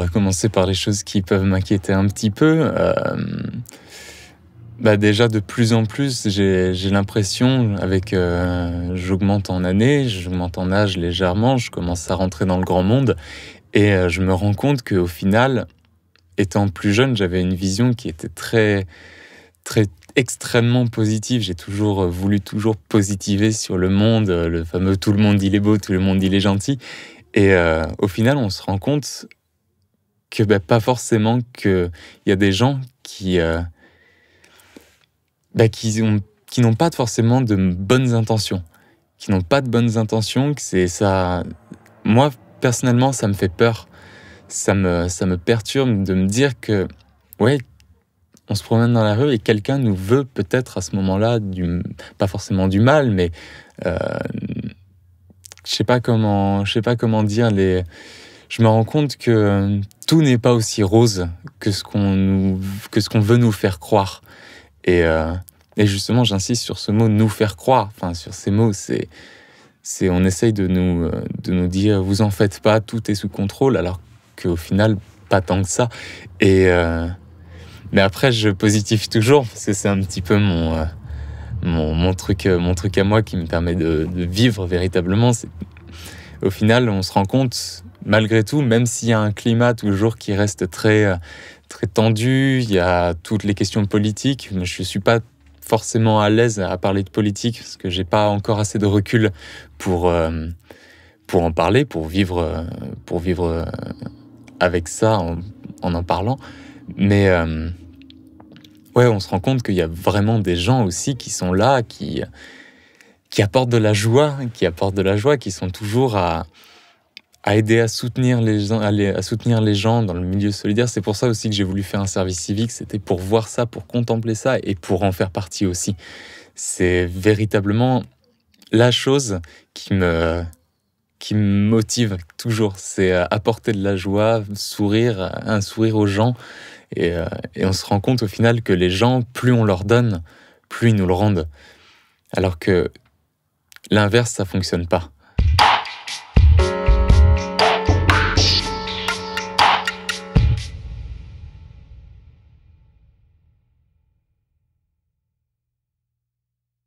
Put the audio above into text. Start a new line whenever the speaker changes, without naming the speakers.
va commencer par les choses qui peuvent m'inquiéter un petit peu. Déjà, de plus en plus, j'ai l'impression, j'augmente en années, j'augmente en âge légèrement, je commence à rentrer dans le grand monde et je me rends compte qu'au final, étant plus jeune, j'avais une vision qui était très, très extrêmement positive. J'ai toujours voulu positiver sur le monde, le fameux tout le monde il est beau, tout le monde il est gentil. Et au final, on se rend compte que pas forcément, qu'il y a des gens qui n'ont pas forcément de bonnes intentions, que c'est ça. Moi, personnellement, ça me fait peur. Ça me perturbe de me dire que, ouais, on se promène dans la rue et quelqu'un nous veut peut-être à ce moment-là, pas forcément du mal, mais je sais pas comment dire. Je me rends compte que tout n'est pas aussi rose que ce qu'on veut nous faire croire. Et justement, j'insiste sur ce mot, nous faire croire. Enfin, sur ces mots, on essaye de nous dire, vous en faites pas, tout est sous contrôle, alors qu'au final, pas tant que ça. Mais après, je positive toujours, parce que c'est un petit peu mon truc à moi qui me permet de vivre véritablement. Au final, on se rend compte, malgré tout, même s'il y a un climat toujours qui reste très, très tendu, il y a toutes les questions politiques, mais je ne suis pas forcément à l'aise à parler de politique, parce que j'ai pas encore assez de recul pour en parler, pour vivre avec ça en parlant. Mais ouais, on se rend compte qu'il y a vraiment des gens aussi qui sont là, qui apportent de la joie, qui sont toujours à aider à soutenir les gens dans le milieu solidaire. C'est pour ça aussi que j'ai voulu faire un service civique, c'était pour voir ça, pour contempler ça et pour en faire partie aussi. C'est véritablement la chose qui me motive toujours, c'est apporter de la joie, un sourire aux gens. Et on se rend compte au final que les gens, plus on leur donne, plus ils nous le rendent. Alors que l'inverse, ça fonctionne pas.